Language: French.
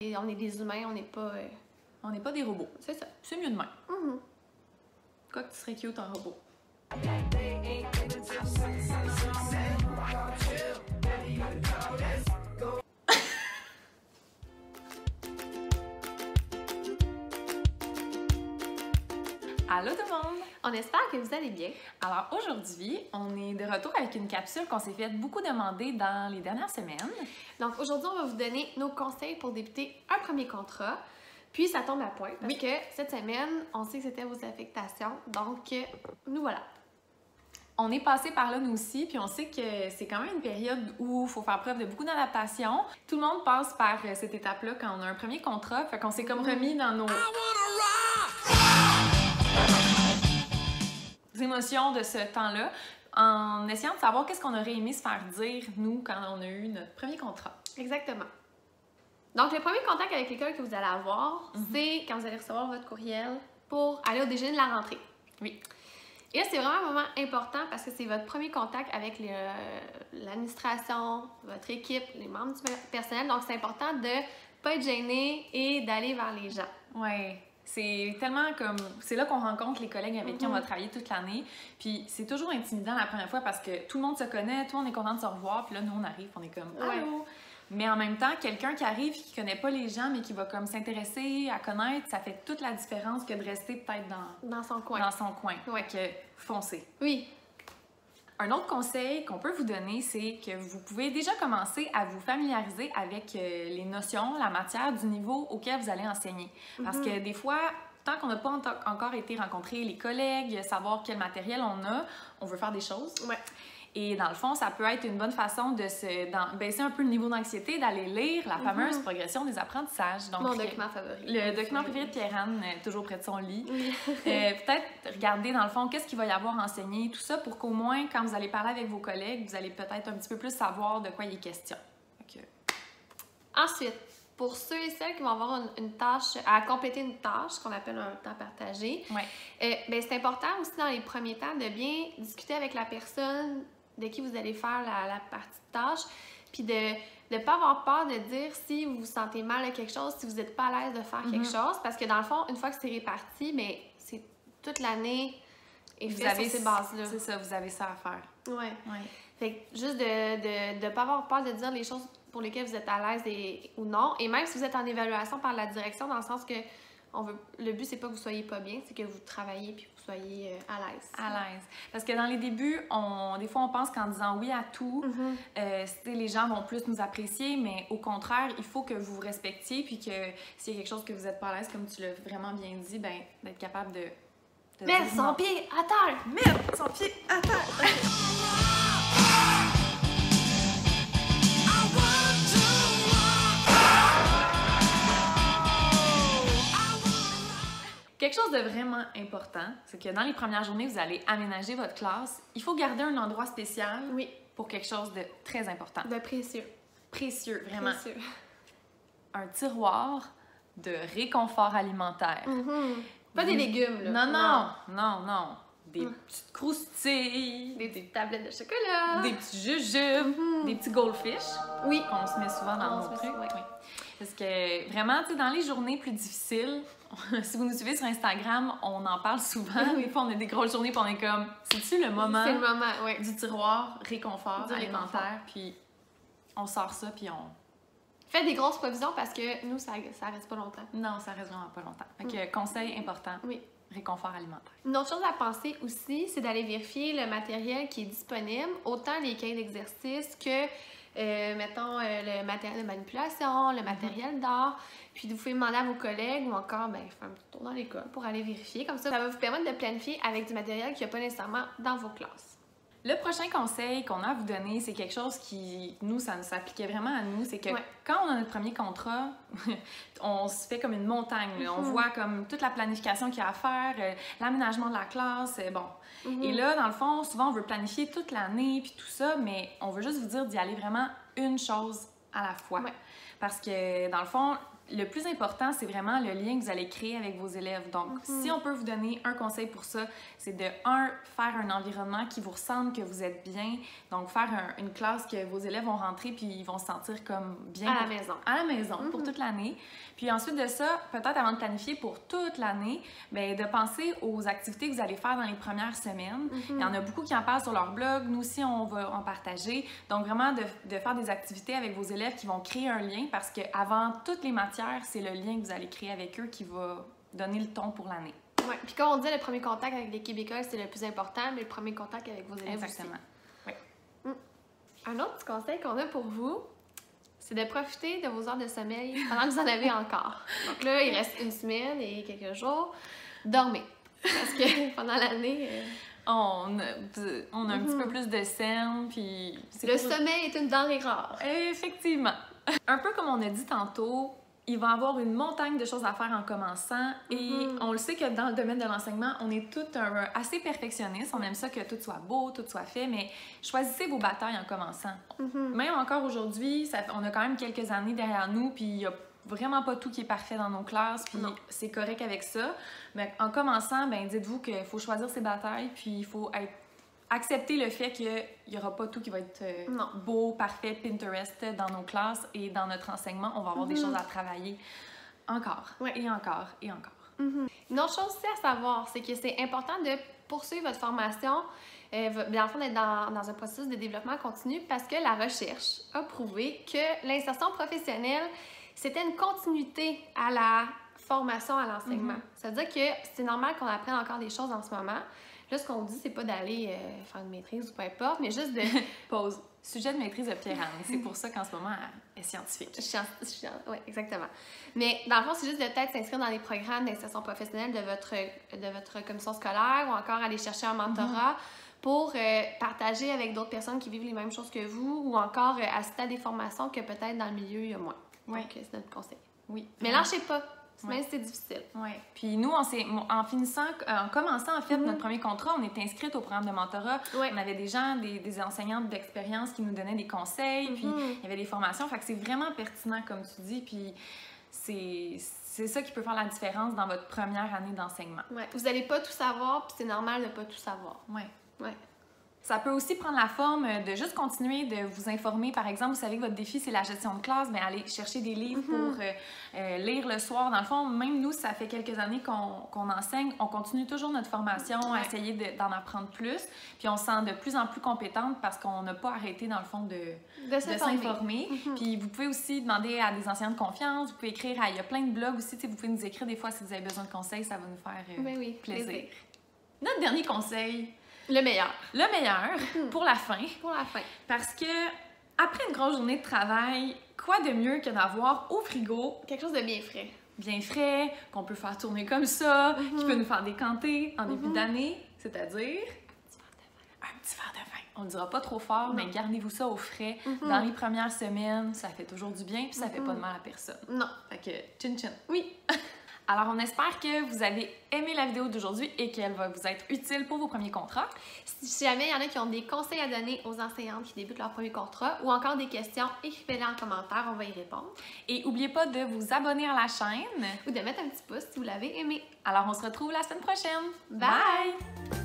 Et on est des humains, on n'est pas... On n'est pas des robots. C'est ça. C'est mieux de même. Quoi que tu serais cute en robot. Allô tout le monde! On espère que vous allez bien. Alors aujourd'hui, on est de retour avec une capsule qu'on s'est fait beaucoup demander dans les dernières semaines. Donc aujourd'hui, on va vous donner nos conseils pour débuter un premier contrat. Puis ça tombe à point parce que cette semaine, on sait que c'était vos affectations. Donc nous voilà. On est passé par là nous aussi, puis on sait que c'est quand même une période où il faut faire preuve de beaucoup d'adaptation. Tout le monde passe par cette étape-là quand on a un premier contrat, fait qu'on s'est comme remis dans nos émotions de ce temps-là, en essayant de savoir qu'est-ce qu'on aurait aimé se faire dire, nous, quand on a eu notre premier contrat. Exactement. Donc, le premier contact avec l'école que vous allez avoir, c'est quand vous allez recevoir votre courriel pour aller au déjeuner de la rentrée. Oui. Et là, c'est vraiment un moment important parce que c'est votre premier contact avec l'administration, votre équipe, les membres du personnel. Donc, c'est important de ne pas être gêné et d'aller vers les gens. Oui. C'est tellement comme... C'est là qu'on rencontre les collègues avec qui on va travailler toute l'année. Puis c'est toujours intimidant la première fois parce que tout le monde se connaît, tout le monde est content de se revoir. Puis là, nous, on arrive, on est comme « Allô! » Mais en même temps, quelqu'un qui arrive et qui connaît pas les gens, mais qui va comme s'intéresser à connaître, ça fait toute la différence que de rester peut-être dans son coin. Dans son coin. Ouais. Que foncez. Oui. Un autre conseil qu'on peut vous donner, c'est que vous pouvez déjà commencer à vous familiariser avec les notions, la matière du niveau auquel vous allez enseigner. Parce que des fois, tant qu'on n'a pas encore été rencontrer les collègues, savoir quel matériel on veut faire des choses. Ouais. Et dans le fond, ça peut être une bonne façon de baisser un peu le niveau d'anxiété, d'aller lire la fameuse progression des apprentissages. Donc, mon document favori. Le document préféré de Pierre-Anne, toujours près de son lit. Peut-être regarder dans le fond qu'est-ce qu'il va y avoir enseigné, tout ça, pour qu'au moins, quand vous allez parler avec vos collègues, vous allez peut-être un petit peu plus savoir de quoi il est question. Ensuite, pour ceux et celles qui vont avoir une tâche, à compléter une tâche qu'on appelle un temps partagé, ben, c'est important aussi dans les premiers temps de bien discuter avec la personne de qui vous allez faire la partie de tâche, puis de ne pas avoir peur de dire si vous vous sentez mal à quelque chose, si vous n'êtes pas à l'aise de faire quelque chose, parce que dans le fond, une fois que c'est réparti, mais c'est toute l'année et vous avez sur ces bases-là. C'est ça, vous avez ça à faire. Ouais. Fait que juste de ne pas avoir peur de dire les choses pour lesquelles vous êtes à l'aise ou non, et même si vous êtes en évaluation par la direction, dans le sens que le but, c'est pas que vous soyez pas bien, c'est que vous travaillez puis que vous soyez à l'aise. À l'aise. Parce que dans les débuts, des fois, on pense qu'en disant oui à tout, les gens vont plus nous apprécier, mais au contraire, il faut que vous vous respectiez puis que s'il y a quelque chose que vous n'êtes pas à l'aise, comme tu l'as vraiment bien dit, ben d'être capable de mettre son pied à terre! Mettre son pied à terre! Quelque chose de vraiment important, c'est que dans les premières journées, vous allez aménager votre classe. Il faut garder un endroit spécial pour quelque chose de très important. De précieux. Précieux, vraiment. Précieux. Un tiroir de réconfort alimentaire. Pas des légumes, là. Non. Des petites croustilles. Des petites tablettes de chocolat. Des petits jujubes. Des petits goldfish. Oui. Qu'on se met souvent dans nos trucs. Oui. Parce que vraiment, tu sais, dans les journées plus difficiles, si vous nous suivez sur Instagram, on en parle souvent. Des fois, on a des grosses journées puis on est comme, c'est-tu le moment, du tiroir réconfort alimentaire? Puis on sort ça puis on... Faites des grosses provisions parce que nous, ça reste pas longtemps. Non, ça reste vraiment pas longtemps. Fait que conseil important, réconfort alimentaire. Une autre chose à penser aussi, c'est d'aller vérifier le matériel qui est disponible, autant les cahiers d'exercice que... mettons, le matériel de manipulation, le matériel d'art, puis vous pouvez demander à vos collègues ou encore faire un petit tour dans l'école pour aller vérifier. Comme ça va vous permettre de planifier avec du matériel qu'il n'y a pas nécessairement dans vos classes. Le prochain conseil qu'on a à vous donner, c'est quelque chose qui, nous, ça nous s'appliquait vraiment à nous, c'est que quand on a notre premier contrat, on se fait comme une montagne. Là. On voit comme toute la planification qu'il y a à faire, l'aménagement de la classe, Et là, dans le fond, souvent, on veut planifier toute l'année puis tout ça, mais on veut juste vous dire d'y aller vraiment une chose à la fois. Parce que, dans le fond, Le plus important, c'est vraiment le lien que vous allez créer avec vos élèves. Donc, si on peut vous donner un conseil pour ça, c'est de, faire un environnement qui vous ressemble, que vous êtes bien. Donc, faire une classe que vos élèves vont rentrer puis ils vont se sentir comme bien à la maison. À la maison, pour toute l'année. Puis ensuite de ça, peut-être avant de planifier pour toute l'année, bien, de penser aux activités que vous allez faire dans les premières semaines. Il y en a beaucoup qui en parlent sur leur blog. Nous aussi, on va en partager. Donc, vraiment, de faire des activités avec vos élèves qui vont créer un lien parce qu'avant toutes les matières, c'est le lien que vous allez créer avec eux qui va donner le ton pour l'année. Oui, puis quand on dit le premier contact avec l'équipe école, c'est le plus important, mais le premier contact avec vos élèves Exactement. Aussi. Oui. Un autre petit conseil qu'on a pour vous, c'est de profiter de vos heures de sommeil pendant que vous en avez encore. Donc là, il reste une semaine et quelques jours. Dormez. Parce que pendant l'année... On a un petit peu plus de scène, puis... Le sommeil est une denrée rare. Effectivement. Un peu comme on a dit tantôt, il va y avoir une montagne de choses à faire en commençant et on le sait que dans le domaine de l'enseignement, on est tous assez perfectionnistes. On aime ça que tout soit beau, tout soit fait, mais choisissez vos batailles en commençant. Même encore aujourd'hui, on a quand même quelques années derrière nous, puis il y a vraiment pas tout qui est parfait dans nos classes, puis c'est correct avec ça. Mais en commençant, ben dites-vous qu'il faut choisir ses batailles, puis il faut accepter le fait qu'il n'y aura pas tout qui va être beau, parfait, Pinterest dans nos classes et dans notre enseignement. On va avoir des choses à travailler encore et encore et encore. Une autre chose aussi à savoir, c'est que c'est important de poursuivre votre formation, dans le fond d'être dans un processus de développement continu parce que la recherche a prouvé que l'insertion professionnelle, c'était une continuité à la formation à l'enseignement. Ça veut dire que c'est normal qu'on apprenne encore des choses en ce moment. Là, ce qu'on dit, c'est pas d'aller faire une maîtrise ou peu importe, mais juste de... Pause. Sujet de maîtrise de Pierre-Anne. C'est pour ça qu'en ce moment, elle est scientifique. Oui, exactement. Mais dans le fond, c'est juste de peut-être s'inscrire dans les programmes d'insertion professionnelle de votre commission scolaire ou encore aller chercher un mentorat pour partager avec d'autres personnes qui vivent les mêmes choses que vous ou encore assister à des formations que peut-être dans le milieu, il y a moins. Donc, c'est notre conseil. Oui. Mais lâchez pas. Même si c'est difficile. Oui. Puis nous, en commençant en fait notre premier contrat, on était inscrite au programme de mentorat. On avait des gens, des enseignantes d'expérience qui nous donnaient des conseils, puis il y avait des formations. Fait que c'est vraiment pertinent, comme tu dis, puis c'est ça qui peut faire la différence dans votre première année d'enseignement. Ouais. Vous n'allez pas tout savoir, puis c'est normal de ne pas tout savoir. Oui. Ça peut aussi prendre la forme de juste continuer de vous informer. Par exemple, vous savez que votre défi, c'est la gestion de classe, mais allez chercher des livres pour lire le soir. Dans le fond, même nous, ça fait quelques années qu'on enseigne. On continue toujours notre formation, à essayer d'en apprendre plus. Puis on se sent de plus en plus compétente parce qu'on n'a pas arrêté, dans le fond, de s'informer. Puis vous pouvez aussi demander à des enseignants de confiance. Vous pouvez écrire il y a plein de blogs aussi. Vous pouvez nous écrire des fois si vous avez besoin de conseils. Ça va nous faire plaisir. Notre dernier conseil... Le meilleur. Le meilleur pour la fin. Pour la fin. Parce que après une grosse journée de travail, quoi de mieux que d'avoir au frigo quelque chose de bien frais. Bien frais, qu'on peut faire tourner comme ça, qui peut nous faire décanter en début d'année, c'est-à-dire un petit verre de vin. On ne dira pas trop fort, mais gardez-vous ça au frais. Dans les premières semaines, ça fait toujours du bien, puis ça fait pas de mal à personne. Non. Fait que, chin chin. Oui. Alors, on espère que vous avez aimé la vidéo d'aujourd'hui et qu'elle va vous être utile pour vos premiers contrats. Si jamais il y en a qui ont des conseils à donner aux enseignantes qui débutent leur premier contrat ou encore des questions, écrivez-les en commentaire, on va y répondre. Et n'oubliez pas de vous abonner à la chaîne. Ou de mettre un petit pouce si vous l'avez aimé. Alors, on se retrouve la semaine prochaine. Bye!